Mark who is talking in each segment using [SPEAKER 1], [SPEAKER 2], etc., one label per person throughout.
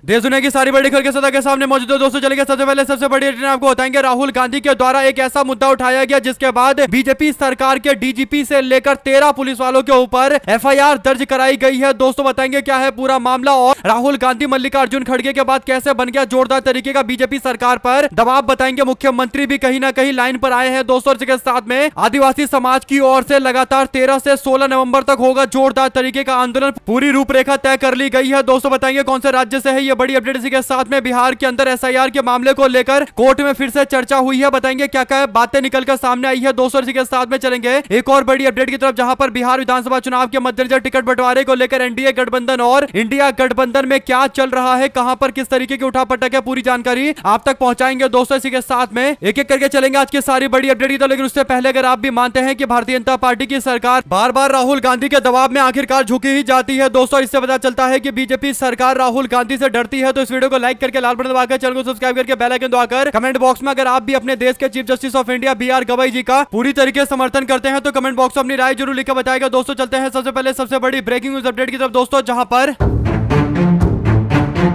[SPEAKER 1] देश दुनिया की सारी बड़ी खबर के सदा के सामने मौजूद है दोस्तों। चलेंगे सबसे पहले सबसे बड़ी अपडेट आपको बताएंगे। राहुल गांधी के द्वारा एक ऐसा मुद्दा उठाया गया जिसके बाद बीजेपी सरकार के डीजीपी से लेकर 13 पुलिस वालों के ऊपर एफआईआर दर्ज कराई गई है। दोस्तों बताएंगे क्या है पूरा मामला और राहुल गांधी मल्लिकार्जुन खड़गे के बाद कैसे बन गया जोरदार तरीके का बीजेपी सरकार पर दबाव। बताएंगे मुख्यमंत्री भी कहीं ना कहीं लाइन पर आए हैं दोस्तों। इसके साथ में आदिवासी समाज की ओर से लगातार 13 से 16 नवंबर तक होगा जोरदार तरीके का आंदोलन, पूरी रूपरेखा तय कर ली गई है। दोस्तों बताएंगे कौन से राज्य से है ये बड़ी अपडेट। इसी के साथ में बिहार के अंदर एसआईआर के मामले को लेकर कोर्ट में फिर से चर्चा हुई है। बताएंगे क्या क्या बातें निकलकर सामने आई है दोस्तों। इसी के साथ में चलेंगे एक और बड़ी अपडेट की तरफ, जहां पर बिहार विधानसभा चुनाव के मद्देनजर टिकट बंटवारे को लेकर एनडीए गठबंधन और इंडिया गठबंधन में क्या चल रहा है, कहां पर किस तरीके की उठापटक है, पूरी जानकारी आप तक पहुंचाएंगे दोस्तों। इसी के साथ में एक एक करके चलेंगे आज की सारी बड़ी अपडेट की तरफ। लेकिन उससे पहले अगर आप भी मानते हैं कि भारतीय जनता पार्टी की सरकार बार बार राहुल गांधी के दबाव में आखिरकार झुकी ही जाती है दोस्तों, इससे पता चलता है कि बीजेपी सरकार राहुल गांधी से डरती है। तो इस वीडियो को लाइक करके लाल बटन दबाकर चैनल को सब्सक्राइब करके बेल आइकन दबाकर कमेंट बॉक्स में अगर आप भी अपने देश के chief justice of India B R Gavai ji का पूरी तरीके से समर्थन करते हैं तो कमेंट बॉक्स में अपनी राय जरूर लिखकर बताएगा दोस्तों। चलते हैं सबसे पहले सबसे बड़ी ब्रेकिंग न्यूज अपडेट की तरफ दोस्तों, जहां पर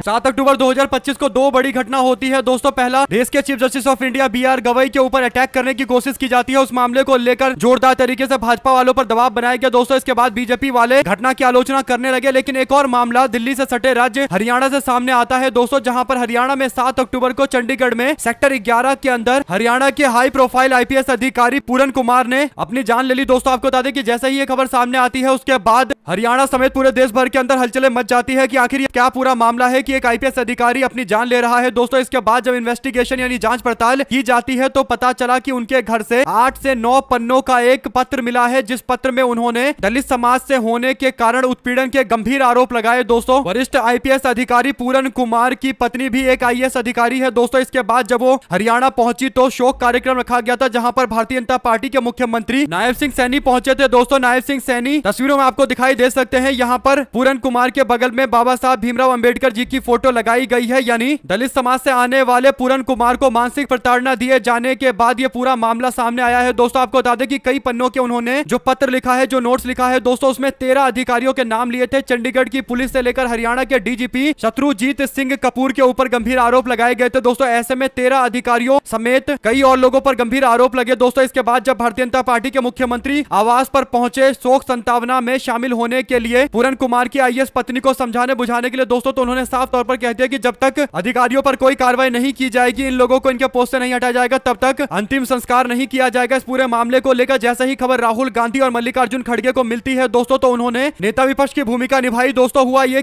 [SPEAKER 1] 7 अक्टूबर 2025 को दो बड़ी घटना होती है दोस्तों। पहला, देश के chief justice of India B R Gavai के ऊपर अटैक करने की कोशिश की जाती है। उस मामले को लेकर जोरदार तरीके से भाजपा वालों पर दबाव बनाया गया दोस्तों। इसके बाद बीजेपी वाले घटना की आलोचना करने लगे। लेकिन एक और मामला दिल्ली से सटे राज्य हरियाणा से सामने आता है दोस्तों, जहां पर हरियाणा में 7 अक्टूबर को चंडीगढ़ में सेक्टर 11 के अंदर हरियाणा के हाई प्रोफाइल आईपीएस अधिकारी पूरन कुमार ने अपनी जान ले ली दोस्तों। आपको बता दें कि जैसे ही ये खबर सामने आती है उसके बाद हरियाणा समेत पूरे देश भर के अंदर हलचलें मच जाती है कि आखिर क्या पूरा मामला है कि एक आईपीएस अधिकारी अपनी जान ले रहा है दोस्तों। इसके बाद जब इन्वेस्टिगेशन यानी जांच पड़ताल की जाती है तो पता चला कि उनके घर से 8 से 9 पन्नों का एक पत्र मिला है, जिस पत्र में उन्होंने दलित समाज से होने के कारण उत्पीड़न के गंभीर आरोप लगाए दोस्तों। वरिष्ठ आईपीएस अधिकारी पूरन कुमार की पत्नी भी एक आईएएस अधिकारी है दोस्तों। इसके बाद जब वो हरियाणा पहुंची तो शोक कार्यक्रम रखा गया था, जहां पर भारतीय जनता पार्टी के मुख्यमंत्री नायब सिंह सैनी पहुंचे थे दोस्तों। नायब सिंह सैनी तस्वीरों में आपको दिखाई दे सकते हैं। यहाँ पर पूरन कुमार के बगल में बाबा साहब भीमराव अंबेडकर जी की फोटो लगाई गई है, यानी दलित समाज से आने वाले पूरन कुमार को मानसिक प्रताड़ना दिए जाने के बाद ये पूरा मामला सामने आया है दोस्तों। आपको बता दें कि कई पन्नों के उन्होंने जो पत्र लिखा है, जो नोट्स लिखा है दोस्तों, उसमें 13 अधिकारियों के नाम लिए थे। चंडीगढ़ की पुलिस से लेकर हरियाणा के डीजीपी शत्रुजीत सिंह कपूर के ऊपर गंभीर आरोप लगाए गए थे दोस्तों। ऐसे में 13 अधिकारियों समेत कई और लोगों पर गंभीर आरोप लगे दोस्तों। इसके बाद जब भारतीय जनता पार्टी के मुख्यमंत्री आवास पर पहुंचे शोक संतावना में शामिल होने के लिए पूरन कुमार की आईएएस पत्नी को समझाने बुझाने के लिए दोस्तों, तो उन्होंने साफ तौर पर कह दिया कि जब तक अधिकारियों पर कोई कार्रवाई नहीं की जाएगी, इन लोगों को इनके पोस्ट से नहीं हटाया जाएगा, तब तक अंतिम संस्कार नहीं किया जाएगा। इस पूरे मामले को लेकर जैसे ही खबर राहुल गांधी और मल्लिकार्जुन खड़गे को मिलती है दोस्तों, तो उन्होंने नेता विपक्ष की भूमिका निभाई दोस्तों। हुआ ये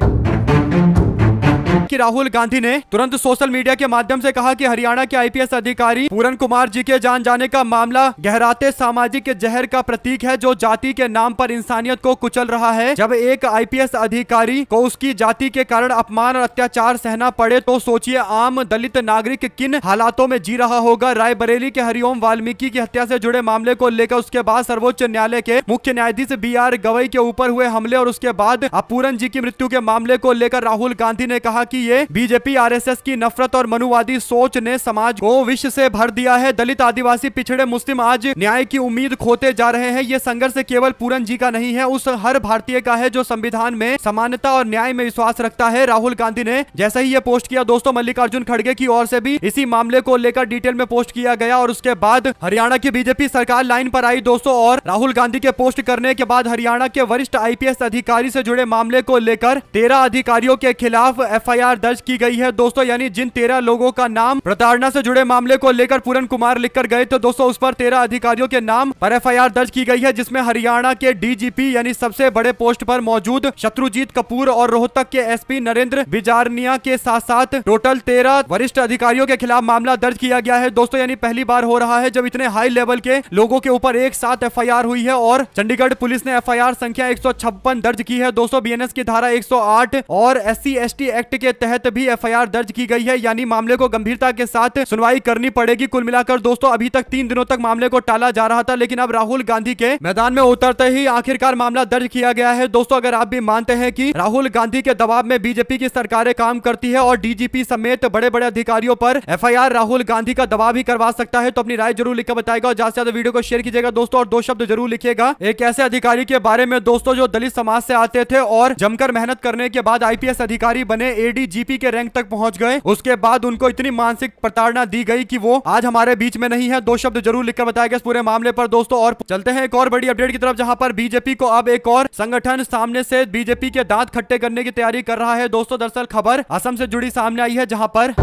[SPEAKER 1] कि राहुल गांधी ने तुरंत सोशल मीडिया के माध्यम से कहा कि हरियाणा के आईपीएस अधिकारी पूरन कुमार जी के जान जाने का मामला गहराते सामाजिक जहर का प्रतीक है, जो जाति के नाम पर इंसानियत को कुचल रहा है। जब एक आईपीएस अधिकारी को उसकी जाति के कारण अपमान और अत्याचार सहना पड़े तो सोचिए आम दलित नागरिक किन हालातों में जी रहा होगा। रायबरेली के हरिओम वाल्मीकि की हत्या से जुड़े मामले को लेकर उसके बाद सर्वोच्च न्यायालय के मुख्य न्यायाधीश बी आर गवई के ऊपर हुए हमले और उसके बाद पूरन जी की मृत्यु के मामले को लेकर राहुल गांधी ने कहा कि ये बीजेपी आरएसएस की नफरत और मनुवादी सोच ने समाज को विष से भर दिया है। दलित, आदिवासी, पिछड़े, मुस्लिम आज न्याय की उम्मीद खोते जा रहे हैं। ये संघर्ष केवल पूरन जी का नहीं है, उस हर भारतीय का है जो संविधान में समानता और न्याय में विश्वास रखता है। राहुल गांधी ने जैसे ही ये पोस्ट किया दोस्तों, मल्लिकार्जुन खड़गे की ओर से भी इसी मामले को लेकर डिटेल में पोस्ट किया गया और उसके बाद हरियाणा की बीजेपी सरकार लाइन पर आई दोस्तों। और राहुल गांधी के पोस्ट करने के बाद हरियाणा के वरिष्ठ आईपीएस अधिकारी से जुड़े मामले को लेकर 13 अधिकारियों के खिलाफ एफआईआर दर्ज की गई है दोस्तों। यानी जिन 13 लोगों का नाम प्रताड़ना से जुड़े मामले को लेकर पूरन कुमार लिखकर गए तो दोस्तों उस पर 13 अधिकारियों के नाम पर एफआईआर दर्ज की गई है, जिसमें हरियाणा के डीजीपी यानी सबसे बड़े पोस्ट पर मौजूद शत्रुजीत कपूर और रोहतक के एसपी नरेंद्र बिजारनिया के साथ साथ टोटल 13 वरिष्ठ अधिकारियों के खिलाफ मामला दर्ज किया गया है दोस्तों। यानी पहली बार हो रहा है जब इतने हाई लेवल के लोगों के ऊपर एक साथ एफआईआर हुई है। और चंडीगढ़ पुलिस ने एफआईआर संख्या 156 दर्ज की है दोस्तों। बीएनएस की धारा 108 और SC/ST एक्ट के तहत भी एफआईआर दर्ज की गई है, यानी मामले को गंभीरता के साथ सुनवाई करनी पड़ेगी। कुल मिलाकर दोस्तों अभी तक 3 दिनों तक मामले को टाला जा रहा था, लेकिन अब राहुल गांधी के मैदान में उतरते ही आखिरकार मामला दर्ज किया गया है दोस्तों। अगर आप भी मानते हैं कि राहुल गांधी के दबाव में बीजेपी की सरकारें काम करती है और डीजीपी समेत बड़े बड़े अधिकारियों पर एफआईआर राहुल गांधी का दबाव ही करवा सकता है, तो अपनी राय जरूर लिखकर बताएगा और ज्यादा से ज्यादा वीडियो को शेयर कीजिएगा दोस्तों। और 2 शब्द जरूर लिखिएगा एक ऐसे अधिकारी के बारे में दोस्तों जो दलित समाज से आते थे और जमकर मेहनत करने के बाद आईपीएस अधिकारी बने, एडीजीपी के रैंक तक पहुंच गए। उसके बाद उनको इतनी मानसिक प्रताड़ना दी गई कि वो आज हमारे बीच में नहीं है। 2 शब्द जरूर लिखकर बताया गया इस पूरे मामले पर दोस्तों। और चलते हैं एक और बड़ी अपडेट की तरफ, जहां पर बीजेपी को अब एक और संगठन सामने से बीजेपी के दांत खट्टे करने की तैयारी कर रहा है दोस्तों। दरअसल खबर असम से जुड़ी सामने आई है, जहां पर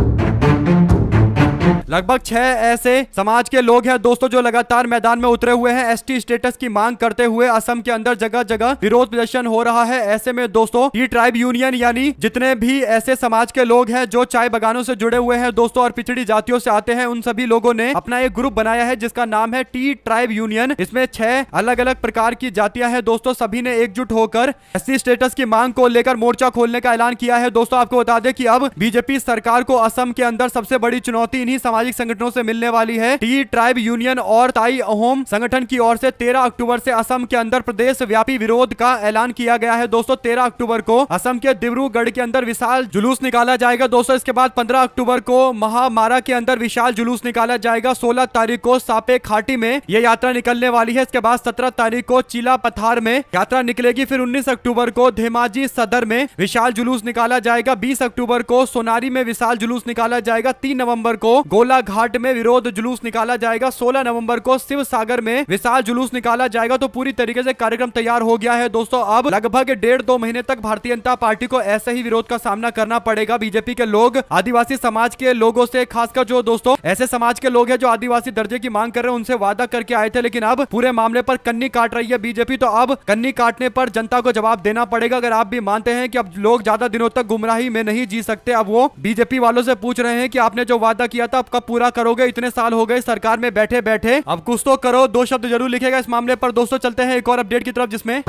[SPEAKER 1] लगभग 6 ऐसे समाज के लोग हैं दोस्तों जो लगातार मैदान में उतरे हुए हैं एसटी स्टेटस की मांग करते हुए। असम के अंदर जगह जगह विरोध प्रदर्शन हो रहा है। ऐसे में दोस्तों टी ट्राइब यूनियन यानी जितने भी ऐसे समाज के लोग हैं जो चाय बागानों से जुड़े हुए हैं दोस्तों और पिछड़ी जातियों से आते हैं, उन सभी लोगों ने अपना एक ग्रुप बनाया है जिसका नाम है टी ट्राइब यूनियन। इसमें 6 अलग अलग प्रकार की जातियां हैं दोस्तों। सभी ने एकजुट होकर एसटी स्टेटस की मांग को लेकर मोर्चा खोलने का ऐलान किया है दोस्तों। आपको बता दें कि अब बीजेपी सरकार को असम के अंदर सबसे बड़ी चुनौती इन्हीं सामाजिक संगठनों से मिलने वाली है। टी ट्राइब यूनियन और ताई अहोम संगठन की ओर से 13 अक्टूबर से असम के अंदर प्रदेश व्यापी विरोध का ऐलान किया गया है दोस्तों। 13 अक्टूबर को असम के डिब्रूगढ़ के अंदर विशाल जुलूस निकाला जाएगा दोस्तों। इसके बाद 15 अक्टूबर को महामारा के अंदर विशाल जुलूस निकाला जाएगा। 16 तारीख को सापे घाटी में यह यात्रा निकलने वाली है। इसके बाद 17 तारीख को चिला पथार में यात्रा निकलेगी। फिर 19 अक्टूबर को धेमाजी सदर में विशाल जुलूस निकाला जाएगा। 20 अक्टूबर को सोनारी में विशाल जुलूस निकाला जाएगा। 3 नवंबर को गोला घाट में विरोध जुलूस निकाला जाएगा। 16 नवंबर को शिव सागर में विशाल जुलूस निकाला जाएगा। तो पूरी तरीके से कार्यक्रम तैयार हो गया है दोस्तों। अब लगभग 1.5-2 महीने तक भारतीय जनता पार्टी को ऐसे ही विरोध का सामना करना पड़ेगा। बीजेपी के लोग आदिवासी समाज के लोगों से, खासकर जो दोस्तों ऐसे समाज के लोग हैं जो आदिवासी दर्जे की मांग कर रहे हैं, उनसे वादा करके आए थे, लेकिन अब पूरे मामले पर कन्नी काट रही है बीजेपी। तो अब कन्नी काटने पर जनता को जवाब देना पड़ेगा। अगर आप भी मानते हैं कि अब लोग ज्यादा दिनों तक गुमराही में नहीं जी सकते, अब वो बीजेपी वालों से पूछ रहे हैं कि आपने जो वादा किया था अब कब पूरा करोगे? इतने साल हो गए सरकार में बैठे बैठे, अब कुछ तो करो। 2 शब्द जरूर लिखेगा इस मामले पर दोस्तों। चलते हैं एक और अपडेट की तरफ, जिसमें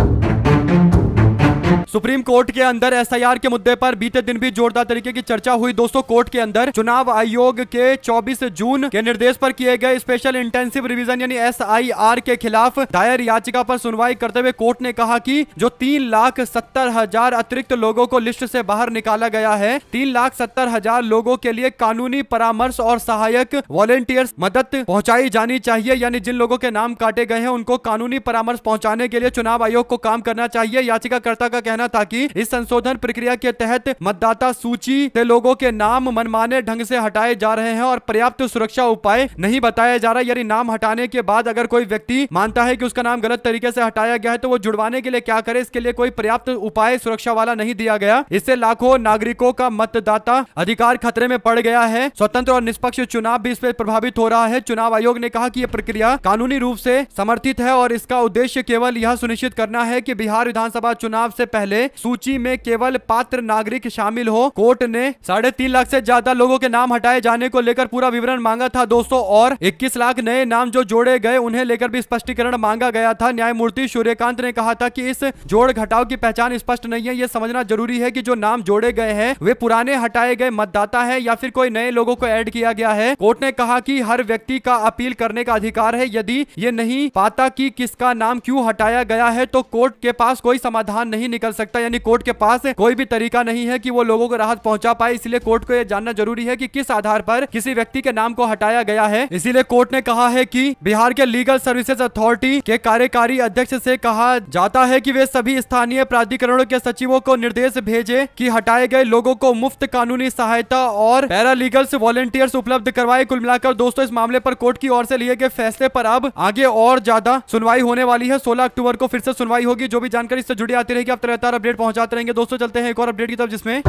[SPEAKER 1] सुप्रीम कोर्ट के अंदर एसआईआर के मुद्दे पर बीते दिन भी जोरदार तरीके की चर्चा हुई दोस्तों। कोर्ट के अंदर चुनाव आयोग के 24 जून के निर्देश पर किए गए स्पेशल इंटेंसिव रिवीजन यानी एसआईआर के खिलाफ दायर याचिका पर सुनवाई करते हुए कोर्ट ने कहा कि जो 3,70,000 अतिरिक्त लोगों को लिस्ट से बाहर निकाला गया है, 3,70,000 लोगों के लिए कानूनी परामर्श और सहायक वॉलेंटियर्स मदद पहुंचाई जानी चाहिए। यानी जिन लोगों के नाम काटे गए हैं उनको कानूनी परामर्श पहुंचाने के लिए चुनाव आयोग को काम करना चाहिए। याचिकाकर्ता का कहना था कि इस संशोधन प्रक्रिया के तहत मतदाता सूची से लोगों के नाम मनमाने ढंग से हटाए जा रहे हैं और पर्याप्त सुरक्षा उपाय नहीं बताया जा रहा है। यानी नाम हटाने के बाद अगर कोई व्यक्ति मानता है कि उसका नाम गलत तरीके से हटाया गया है तो वो जुड़वाने के लिए क्या करे, इसके लिए कोई पर्याप्त उपाय सुरक्षा वाला नहीं दिया गया। इससे लाखों नागरिकों का मतदाता अधिकार खतरे में पड़ गया है। स्वतंत्र और निष्पक्ष चुनाव भी इससे प्रभावित हो रहा है। चुनाव आयोग ने कहा कि यह प्रक्रिया कानूनी रूप से समर्थित है और इसका उद्देश्य केवल यह सुनिश्चित करना है कि बिहार विधानसभा चुनाव से पहले सूची में केवल पात्र नागरिक शामिल हो। कोर्ट ने 3.5 लाख से ज्यादा लोगों के नाम हटाए जाने को लेकर पूरा विवरण मांगा था दोस्तों, और 21 लाख नए नाम जो जोड़े गए उन्हें लेकर भी स्पष्टीकरण मांगा गया था। न्यायमूर्ति सूर्यकांत ने कहा था कि इस जोड़ घटाव की पहचान स्पष्ट नहीं है। यह समझना जरूरी है कि जो नाम जोड़े गए हैं वे पुराने हटाए गए मतदाता है या फिर कोई नए लोगों को ऐड किया गया है। कोर्ट ने कहा कि हर व्यक्ति का अपील करने का अधिकार है। यदि ये नहीं पाता कि किसका नाम क्यों हटाया गया है तो कोर्ट के पास कोई समाधान नहीं निकल सकता। यानी कोर्ट के पास कोई भी तरीका नहीं है कि वो लोगों को राहत पहुंचा पाए। इसलिए कोर्ट को यह जानना जरूरी है कि किस आधार पर किसी व्यक्ति के नाम को हटाया गया है। इसीलिए कोर्ट ने कहा है कि बिहार के लीगल सर्विसेज अथॉरिटी के कार्यकारी अध्यक्ष से कहा जाता है कि वे सभी स्थानीय प्राधिकरणों के सचिवों को निर्देश भेजे कि हटाए गए लोगों को मुफ्त कानूनी सहायता और पैरालीगल्स वॉलेंटियर्स उपलब्ध करवाए। कुल मिलाकर दोस्तों इस मामले पर कोर्ट की ओर से लिए गए फैसले पर अब आगे और ज्यादा सुनवाई होने वाली है। 16 अक्टूबर को फिर से सुनवाई होगी। जो भी जानकारी इससे जुड़ी आती रहेगी आप लगातार अपडेट पहुंचाते रहेंगे दोस्तों। चलते हैं एक और अपडेट की तरफ, जिसमें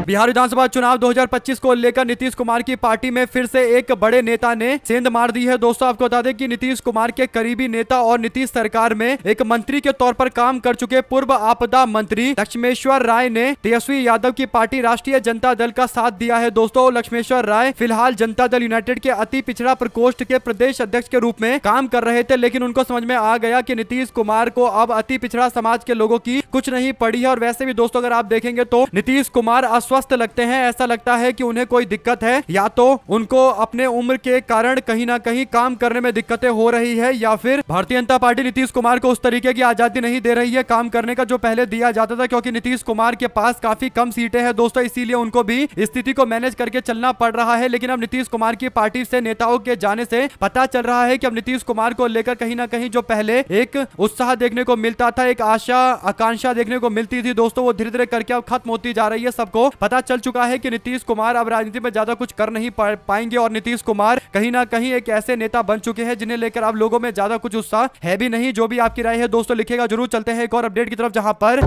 [SPEAKER 1] बिहार विधानसभा चुनाव 2025 को लेकर नीतीश कुमार की पार्टी में फिर से एक बड़े नेता ने सेंध मार दी है दोस्तों। आपको बता दें कि नीतीश कुमार के करीबी नेता और नीतीश सरकार में एक मंत्री के तौर पर काम कर चुके पूर्व आपदा मंत्री लक्ष्मेश्वर राय ने तेजस्वी यादव की पार्टी राष्ट्रीय जनता दल का साथ दिया है दोस्तों। लक्ष्मेश्वर राय फिलहाल जनता दल यूनाइटेड के अति पिछड़ा प्रकोष्ठ के प्रदेश अध्यक्ष के रूप में काम कर रहे थे, लेकिन उनको समझ में आ गया कि नीतीश कुमार को अब अति पिछड़ा समाज के लोगों की कुछ नहीं पड़ी है। और वैसे भी दोस्तों अगर आप देखेंगे तो नीतीश कुमार अस्वस्थ लगते हैं, ऐसा लगता है कि उन्हें कोई दिक्कत है, या तो उनको अपने उम्र के कारण कहीं ना कहीं काम करने में दिक्कतें हो रही है, या फिर भारतीय जनता पार्टी नीतीश कुमार को उस तरीके की आजादी नहीं दे रही है काम करने का जो पहले दिया जाता था, क्योंकि नीतीश कुमार के पास काफी कम सीटें हैं दोस्तों, इसीलिए उनको भी स्थिति को मैनेज करके चलना पड़ रहा है। लेकिन अब नीतीश कुमार की पार्टी से नेताओं के जाने से पता चल रहा है कि अब नीतीश कुमार को लेकर कहीं ना कहीं जो पहले एक उत्साह देखने को मिलता था, एक आशा आकांक्षा देखने को मिलती थी दोस्तों, वो धीरे धीरे करके अब खत्म होती जा रही है। सबको पता चल चुका है कि नीतीश कुमार अब राजनीति में ज्यादा कुछ कर नहीं पाएंगे और नीतीश कुमार कहीं ना कहीं एक ऐसे नेता बन चुके हैं जिन्हें लेकर अब लोगों में ज्यादा कुछ उत्साह है भी नहीं। जो भी आपकी राय है दोस्तों लिखेगा जरूर। चलते हैं एक और अपडेट की तरफ, जहां पर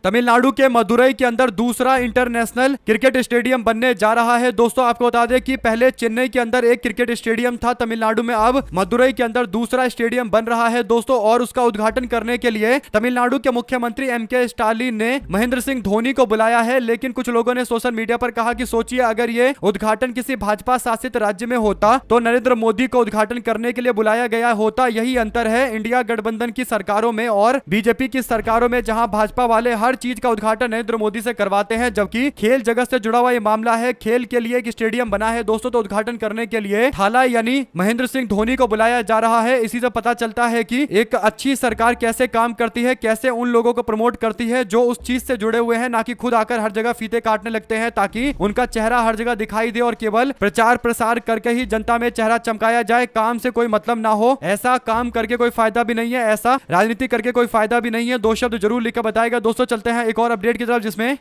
[SPEAKER 1] तमिलनाडु के मदुरई के अंदर दूसरा इंटरनेशनल क्रिकेट स्टेडियम बनने जा रहा है दोस्तों। आपको बता दें कि पहले चेन्नई के अंदर एक क्रिकेट स्टेडियम था तमिलनाडु में, अब मदुरई के अंदर दूसरा स्टेडियम बन रहा है दोस्तों। और उसका उद्घाटन करने के लिए तमिलनाडु के मुख्यमंत्री एम.के. स्टालिन ने महेंद्र सिंह धोनी को बुलाया है। लेकिन कुछ लोगों ने सोशल मीडिया पर कहा कि सोचिए अगर ये उद्घाटन किसी भाजपा शासित राज्य में होता तो नरेंद्र मोदी को उद्घाटन करने के लिए बुलाया गया होता। यही अंतर है इंडिया गठबंधन की सरकारों में और बीजेपी की सरकारों में, जहां भाजपा वाले हर चीज का उद्घाटन नरेंद्र मोदी से करवाते हैं, जबकि खेल जगत से जुड़ा हुआ ये मामला है। खेल के लिए एक स्टेडियम बना है दोस्तों, तो उद्घाटन करने के लिए थाला यानी महेंद्र सिंह धोनी को बुलाया जा रहा है। इसी से पता चलता है कि एक अच्छी सरकार कैसे काम करती है, कैसे उन लोगों को प्रमोट करती है जो उस चीज से जुड़े हुए हैं, ना कि खुद आकर हर जगह फीते काटने लगते हैं ताकि उनका चेहरा हर जगह दिखाई दे और केवल प्रचार प्रसार करके ही जनता में चेहरा चमकाया जाए, काम से कोई मतलब ना हो। ऐसा काम करके कोई फायदा भी नहीं है, ऐसा राजनीति करके कोई फायदा भी नहीं है। दो शब्द जरूर लिखकर बताएगा दोस्तों। चलते हैं एक और अपडेट की तरफ, जिसमें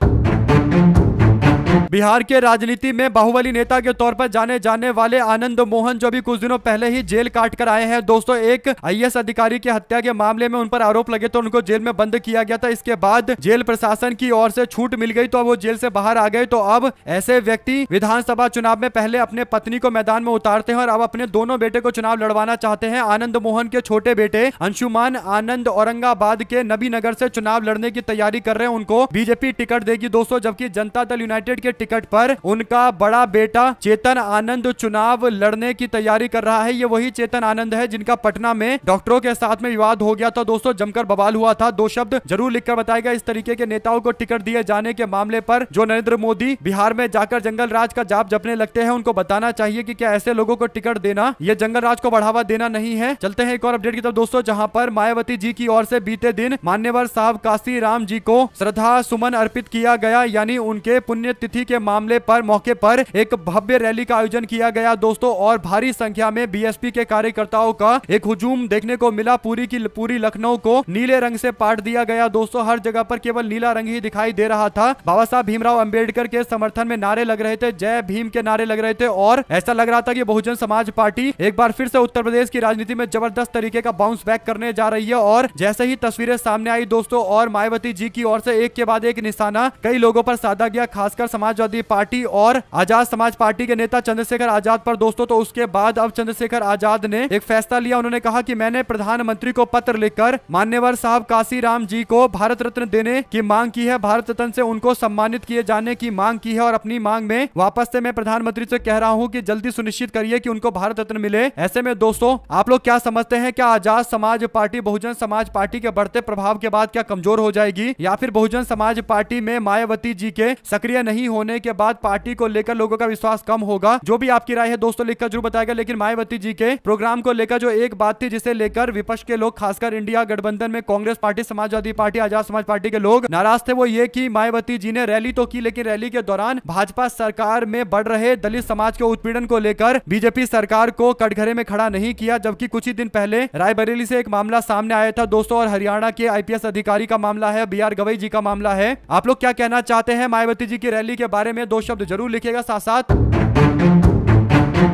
[SPEAKER 1] बिहार के राजनीति में बाहुबली नेता के तौर पर जाने वाले आनंद मोहन, जो भी कुछ दिनों पहले ही जेल काट कर आए हैं दोस्तों। एक आईएएस अधिकारी की हत्या के मामले में उन पर आरोप लगे तो उनको जेल में बंद किया गया था। इसके बाद जेल प्रशासन की ओर से छूट मिल गई तो अब वो जेल से बाहर आ गए। तो अब ऐसे व्यक्ति विधानसभा चुनाव में पहले अपने पत्नी को मैदान में उतारते हैं और अब अपने दोनों बेटे को चुनाव लड़वाना चाहते हैं। आनंद मोहन के छोटे बेटे अंशुमान आनंद औरंगाबाद के नबीनगर से चुनाव लड़ने की तैयारी कर रहे हैं। उनको बीजेपी टिकट देगी दोस्तों, जबकि जनता दल यूनाइटेड के टिकट पर उनका बड़ा बेटा चेतन आनंद चुनाव लड़ने की तैयारी कर रहा है। ये वही चेतन आनंद है जिनका पटना में डॉक्टरों के साथ में विवाद हो गया था दोस्तों, जमकर बवाल हुआ था। दो शब्द जरूर लिखकर बताएगा इस तरीके के नेताओं को टिकट दिए जाने के मामले पर जो नरेंद्र मोदी बिहार में जाकर जंगल राज का जाप जपने लगते हैं, उनको बताना चाहिए कि क्या ऐसे लोगों को टिकट देना ये जंगल राज को बढ़ावा देना नहीं है। चलते हैं एक और अपडेट की तरफ दोस्तों, जहां पर मायावती जी की ओर से बीते दिन मान्यवर साहब काशी राम जी को श्रद्धा सुमन अर्पित किया गया, यानी उनके पुण्यतिथि के मामले पर मौके पर एक भव्य रैली का आयोजन किया गया दोस्तों। और भारी संख्या में बीएसपी के कार्यकर्ताओं का एक हुजूम देखने को मिला। पूरी की पूरी लखनऊ को नीले रंग से पाट दिया गया दोस्तों। हर जगह पर केवल नीला रंग ही दिखाई दे रहा था। बाबा साहब भीमराव अंबेडकर के समर्थन में नारे लग रहे थे, जय भीम के नारे लग रहे थे और ऐसा लग रहा था कि बहुजन समाज पार्टी एक बार फिर से उत्तर प्रदेश की राजनीति में जबरदस्त तरीके का बाउंस बैक करने जा रही है। और जैसे ही तस्वीरें सामने आई दोस्तों और मायावती जी की ओर से एक के बाद एक निशाना कई लोगों पर साधा गया, खासकर समाजवादी पार्टी और आजाद समाज पार्टी के नेता चंद्रशेखर आजाद पर दोस्तों। तो उसके बाद अब चंद्रशेखर आजाद ने एक फैसला लिया। उन्होंने कहा कि मैंने प्रधानमंत्री को पत्र लिखकर मान्यवर साहब काशी राम जी को भारत रत्न देने की मांग की है, भारत रत्न से उनको सम्मानित किए जाने की मांग की है। और अपनी मांग में वापस से मैं प्रधानमंत्री से कह रहा हूं कि जल्दी सुनिश्चित करिए कि उनको भारत रत्न मिले। ऐसे में दोस्तों आप लोग क्या समझते हैं, क्या आजाद समाज पार्टी बहुजन समाज पार्टी के बढ़ते प्रभाव के बाद क्या कमजोर हो जाएगी, या फिर बहुजन समाज पार्टी में मायावती जी के सक्रिय नहीं होने के बाद पार्टी को लेकर लोगों का विश्वास कम होगा? जो भी आपकी राय है दोस्तों लिखकर जरूर बताएगा। लेकिन मायावती जी के प्रोग्राम को लेकर जो एक बात थी जिसे लेकर विपक्ष के लोग, खासकर इंडिया गठबंधन में Congress party, Samajwadi party, Azad Samaj party के लोग नाराज थे, वो ये कि मायावती जी ने रैली तो की लेकिन रैली के दौरान भाजपा सरकार में बढ़ रहे दलित समाज के उत्पीड़न को लेकर बीजेपी सरकार को कटघरे में खड़ा नहीं किया। जबकि कुछ ही दिन पहले रायबरेली से एक मामला सामने आया था दोस्तों और हरियाणा के आईपीएस अधिकारी का मामला है, बी आर गवई जी का मामला है। आप लोग क्या कहना चाहते हैं मायावती जी की रैली के बारे में? दो शब्द जरूर लिखिएगा। साथ साथ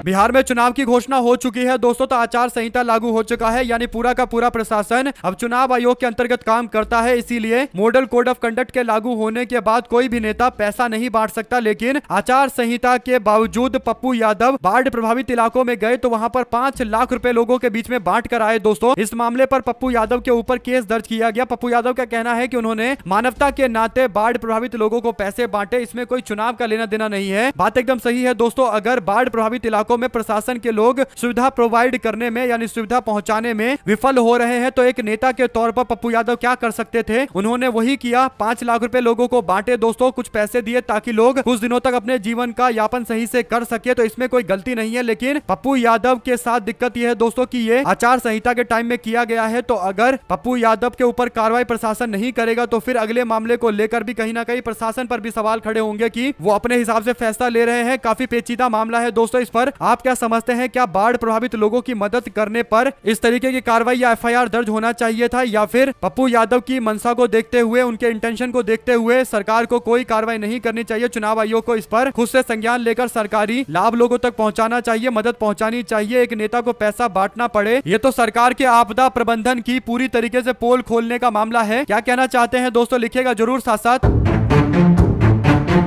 [SPEAKER 1] बिहार में चुनाव की घोषणा हो चुकी है दोस्तों, तो आचार संहिता लागू हो चुका है, यानी पूरा का पूरा प्रशासन अब चुनाव आयोग के अंतर्गत काम करता है। इसीलिए मॉडल कोड ऑफ कंडक्ट के लागू होने के बाद कोई भी नेता पैसा नहीं बांट सकता। लेकिन आचार संहिता के बावजूद पप्पू यादव बाढ़ प्रभावित इलाकों में गए तो वहां पर 5 लाख रुपए लोगों के बीच में बांट कर आए दोस्तों। इस मामले पर पप्पू यादव के ऊपर केस दर्ज किया गया। पप्पू यादव का कहना है कि उन्होंने मानवता के नाते बाढ़ प्रभावित लोगों को पैसे बांटे, इसमें कोई चुनाव का लेना देना नहीं है। बात एकदम सही है दोस्तों। अगर बाढ़ प्रभावित इलाकों इलाकों में प्रशासन के लोग सुविधा प्रोवाइड करने में यानी सुविधा पहुंचाने में विफल हो रहे हैं, तो एक नेता के तौर पर पप्पू यादव क्या कर सकते थे? उन्होंने वही किया, 5 लाख रुपए लोगों को बांटे दोस्तों, कुछ पैसे दिए ताकि लोग कुछ दिनों तक अपने जीवन का यापन सही से कर सके, तो इसमें कोई गलती नहीं है। लेकिन पप्पू यादव के साथ दिक्कत यह है दोस्तों कि ये आचार संहिता के टाइम में किया गया है, तो अगर पप्पू यादव के ऊपर कार्रवाई प्रशासन नहीं करेगा तो फिर अगले मामले को लेकर भी कहीं ना कहीं प्रशासन पर भी सवाल खड़े होंगे कि वो अपने हिसाब से फैसला ले रहे हैं। काफी पेचीदा मामला है दोस्तों। इस पर आप क्या समझते हैं? क्या बाढ़ प्रभावित लोगों की मदद करने पर इस तरीके की कार्रवाई या एफआईआर दर्ज होना चाहिए था, या फिर पप्पू यादव की मंशा को देखते हुए, उनके इंटेंशन को देखते हुए सरकार को कोई कार्रवाई नहीं करनी चाहिए? चुनाव आयोग को इस पर खुद से संज्ञान लेकर सरकारी लाभ लोगों तक पहुंचाना चाहिए, मदद पहुंचानी चाहिए। एक नेता को पैसा बांटना पड़े, ये तो सरकार के आपदा प्रबंधन की पूरी तरीके से पोल खोलने का मामला है। क्या कहना चाहते हैं दोस्तों? लिखिएगा जरूर। साथ साथ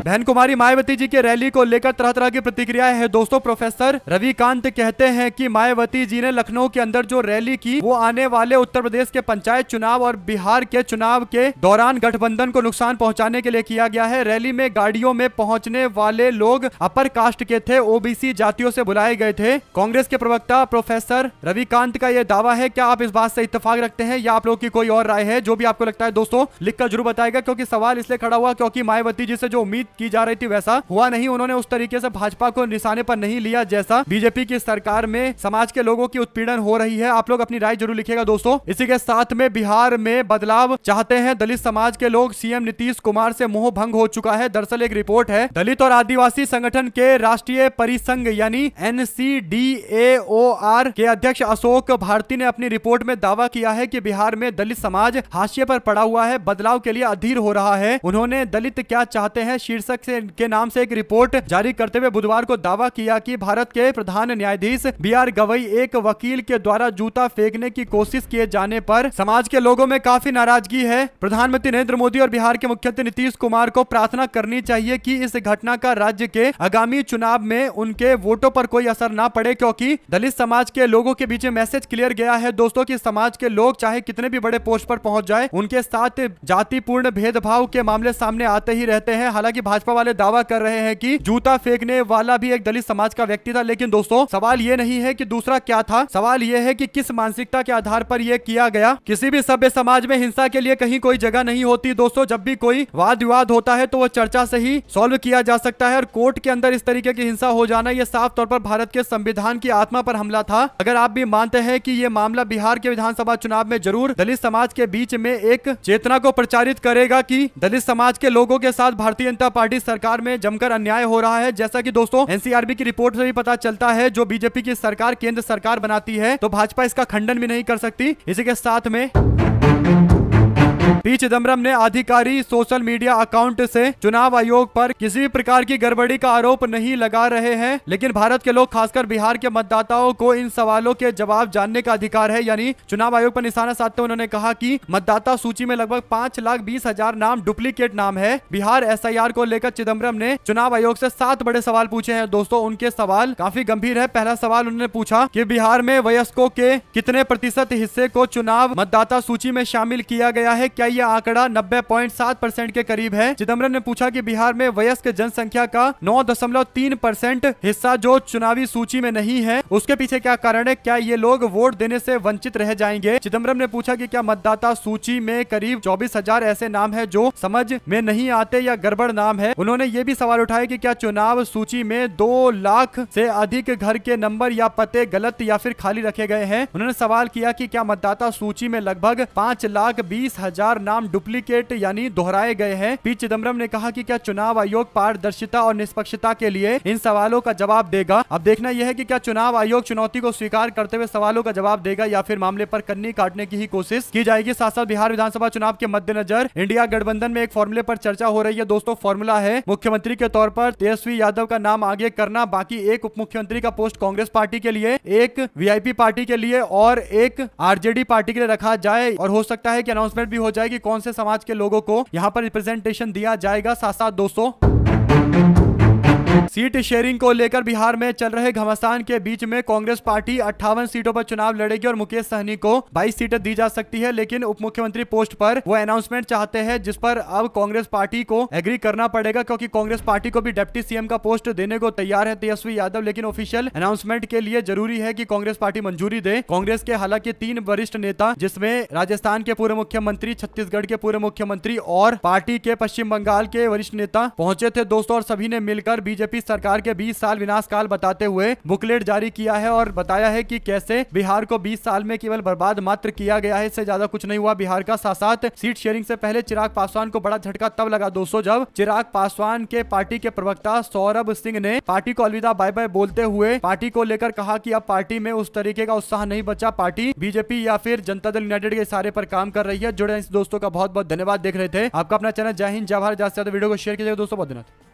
[SPEAKER 1] बहन कुमारी मायावती जी के रैली को लेकर तरह तरह की प्रतिक्रियाएं हैं दोस्तों। प्रोफेसर रविकांत कहते हैं कि मायावती जी ने लखनऊ के अंदर जो रैली की वो आने वाले उत्तर प्रदेश के पंचायत चुनाव और बिहार के चुनाव के दौरान गठबंधन को नुकसान पहुंचाने के लिए किया गया है। रैली में गाड़ियों में पहुंचने वाले लोग अपर कास्ट के थे, ओबीसी जातियों से बुलाए गए थे। कांग्रेस के प्रवक्ता प्रोफेसर रविकांत का यह दावा है। क्या आप इस बात से इत्तेफाक रखते हैं या आप लोग की कोई और राय है? जो भी आपको लगता है दोस्तों लिखकर जरूर बताएगा, क्योंकि सवाल इसलिए खड़ा हुआ क्योंकि मायावती जी से जो उम्मीद की जा रही थी वैसा हुआ नहीं। उन्होंने उस तरीके से भाजपा को निशाने पर नहीं लिया जैसा बीजेपी की सरकार में समाज के लोगों की उत्पीड़न हो रही है। आप लोग अपनी राय जरूर लिखिएगा दोस्तों। इसी के साथ में बिहार में बदलाव चाहते हैं दलित समाज के लोग, सीएम नीतीश कुमार से मोह भंग हो चुका है। दरअसल एक रिपोर्ट है, दलित और आदिवासी संगठन के राष्ट्रीय परिसंघ यानी NCDAOR के अध्यक्ष अशोक भारती ने अपनी रिपोर्ट में दावा किया है कि बिहार में दलित समाज हाशिए पर पड़ा हुआ है, बदलाव के लिए अधीर हो रहा है। उन्होंने दलित क्या चाहते हैं शीर्षक के नाम से एक रिपोर्ट जारी करते हुए बुधवार को दावा किया कि भारत के प्रधान न्यायाधीश BR गवई एक वकील के द्वारा जूता फेंकने की कोशिश किए जाने पर समाज के लोगों में काफी नाराजगी है। प्रधानमंत्री नरेंद्र मोदी और बिहार के मुख्यमंत्री नीतीश कुमार को प्रार्थना करनी चाहिए कि इस घटना का राज्य के आगामी चुनाव में उनके वोटों पर कोई असर ना पड़े, क्योंकि दलित समाज के लोगों के बीच में मैसेज क्लियर गया है दोस्तों कि समाज के लोग चाहे कितने भी बड़े पोस्ट पर पहुंच जाए, उनके साथ जातिपूर्ण भेदभाव के मामले सामने आते ही रहते हैं। हालांकि भाजपा वाले दावा कर रहे हैं कि जूता फेंकने वाला भी एक दलित समाज का व्यक्ति था, लेकिन दोस्तों सवाल ये नहीं है कि दूसरा क्या था, सवाल ये है कि किस मानसिकता के आधार पर यह किया गया। किसी भी सभ्य समाज में हिंसा के लिए कहीं कोई जगह नहीं होती दोस्तों। जब भी कोई वाद विवाद होता है तो वो चर्चा से ही सॉल्व किया जा सकता है, और कोर्ट के अंदर इस तरीके की हिंसा हो जाना यह साफ तौर पर भारत के संविधान की आत्मा पर हमला था। अगर आप भी मानते हैं कि यह मामला बिहार के विधानसभा चुनाव में जरूर दलित समाज के बीच में एक चेतना को प्रचारित करेगा कि दलित समाज के लोगों के साथ भारतीय जनता पार्टी सरकार में जमकर अन्याय हो रहा है, जैसा कि दोस्तों एनसीआरबी की रिपोर्ट से भी पता चलता है, जो बीजेपी की सरकार केंद्र सरकार बनाती है तो भाजपा इसका खंडन भी नहीं कर सकती। इसी के साथ में पी चिदम्बरम ने आधिकारिक सोशल मीडिया अकाउंट से चुनाव आयोग पर किसी भी प्रकार की गड़बड़ी का आरोप नहीं लगा रहे हैं, लेकिन भारत के लोग खासकर बिहार के मतदाताओं को इन सवालों के जवाब जानने का अधिकार है। यानी चुनाव आयोग पर निशाना साधते हुए उन्होंने कहा कि मतदाता सूची में लगभग 5,20,000 नाम डुप्लीकेट नाम है। बिहार एसआईआर को लेकर चिदम्बरम ने चुनाव आयोग से 7 बड़े सवाल पूछे हैं दोस्तों। उनके सवाल काफी गंभीर है। पहला सवाल उन्होंने पूछा कि बिहार में वयस्कों के कितने प्रतिशत हिस्से को चुनाव मतदाता सूची में शामिल किया गया है? क्या यह आंकड़ा 90.7% के करीब है? चिदम्बरम ने पूछा कि बिहार में वयस्क जनसंख्या का 9.3% हिस्सा जो चुनावी सूची में नहीं है, उसके पीछे क्या कारण है? क्या ये लोग वोट देने से वंचित रह जाएंगे? चिदम्बरम ने पूछा कि क्या मतदाता सूची में करीब 24,000 ऐसे नाम है जो समझ में नहीं आते या गड़बड़ नाम है? उन्होंने ये भी सवाल उठाया कि क्या चुनाव सूची में 2 लाख से अधिक घर के नंबर या पते गलत या फिर खाली रखे गए हैं? उन्होंने सवाल किया कि क्या मतदाता सूची में लगभग 5,20,000 नाम डुप्लीकेट यानी दोहराए गए हैं? पी चिदम्बरम ने कहा कि क्या चुनाव आयोग पारदर्शिता और निष्पक्षता के लिए इन सवालों का जवाब देगा? अब देखना यह है कि क्या चुनाव आयोग चुनौती को स्वीकार करते हुए सवालों का जवाब देगा या फिर मामले पर कन्नी काटने की ही कोशिश की जाएगी। साथ साथ बिहार विधानसभा चुनाव के मद्देनजर इंडिया गठबंधन में एक फॉर्मूले पर चर्चा हो रही है दोस्तों। फॉर्मूला है मुख्यमंत्री के तौर पर तेजस्वी यादव का नाम आगे करना, बाकी एक उप मुख्यमंत्री का पोस्ट कांग्रेस पार्टी के लिए, एक वीआईपी पार्टी के लिए और एक आरजेडी पार्टी के लिए रखा जाए, और हो सकता है कि अनाउंसमेंट भी हो जाए कि कौन से समाज के लोगों को यहां पर रिप्रेजेंटेशन दिया जाएगा। साथ साथ दोस्तों सीट शेयरिंग को लेकर बिहार में चल रहे घमासान के बीच में कांग्रेस पार्टी 58 सीटों पर चुनाव लड़ेगी और मुकेश सहनी को 22 सीटें दी जा सकती है, लेकिन उप मुख्यमंत्री पोस्ट पर वो अनाउंसमेंट चाहते हैं, जिस पर अब कांग्रेस पार्टी को एग्री करना पड़ेगा, क्योंकि कांग्रेस पार्टी को भी डिप्टी सीएम का पोस्ट देने को तैयार है तेजस्वी यादव, लेकिन ऑफिशियल अनाउंसमेंट के लिए जरूरी है कि कांग्रेस पार्टी मंजूरी दे। कांग्रेस के हालांकि 3 वरिष्ठ नेता, जिसमें राजस्थान के पूर्व मुख्यमंत्री, छत्तीसगढ़ के पूर्व मुख्यमंत्री और पार्टी के पश्चिम बंगाल के वरिष्ठ नेता पहुंचे थे दोस्तों, और सभी ने मिलकर बीजेपी सरकार के 20 साल विनाश काल बताते हुए बुकलेट जारी किया है और बताया है कि कैसे बिहार को 20 साल में केवल बर्बाद मात्र किया गया है, इससे ज्यादा कुछ नहीं हुआ बिहार का। साथ सीट शेयरिंग से पहले चिराग पासवान को बड़ा झटका तब लगा दोस्तों, जब चिराग पासवान के पार्टी के प्रवक्ता सौरभ सिंह ने पार्टी को अलविदा बाय बाय बोलते हुए पार्टी को लेकर कहा कि अब पार्टी में उस तरीके का उत्साह नहीं बचा, पार्टी बीजेपी या फिर जनता दल यूनाइटेड के इशारे पर काम कर रही है। जुड़े इस दोस्तों का बहुत बहुत धन्यवाद। देख रहे थे आपका अपना चैनल जय हिंद जय भारत। ज्यादा से ज्यादा वीडियो को शेयर कीजिएगा दोस्तों। बहुत धन्यवाद।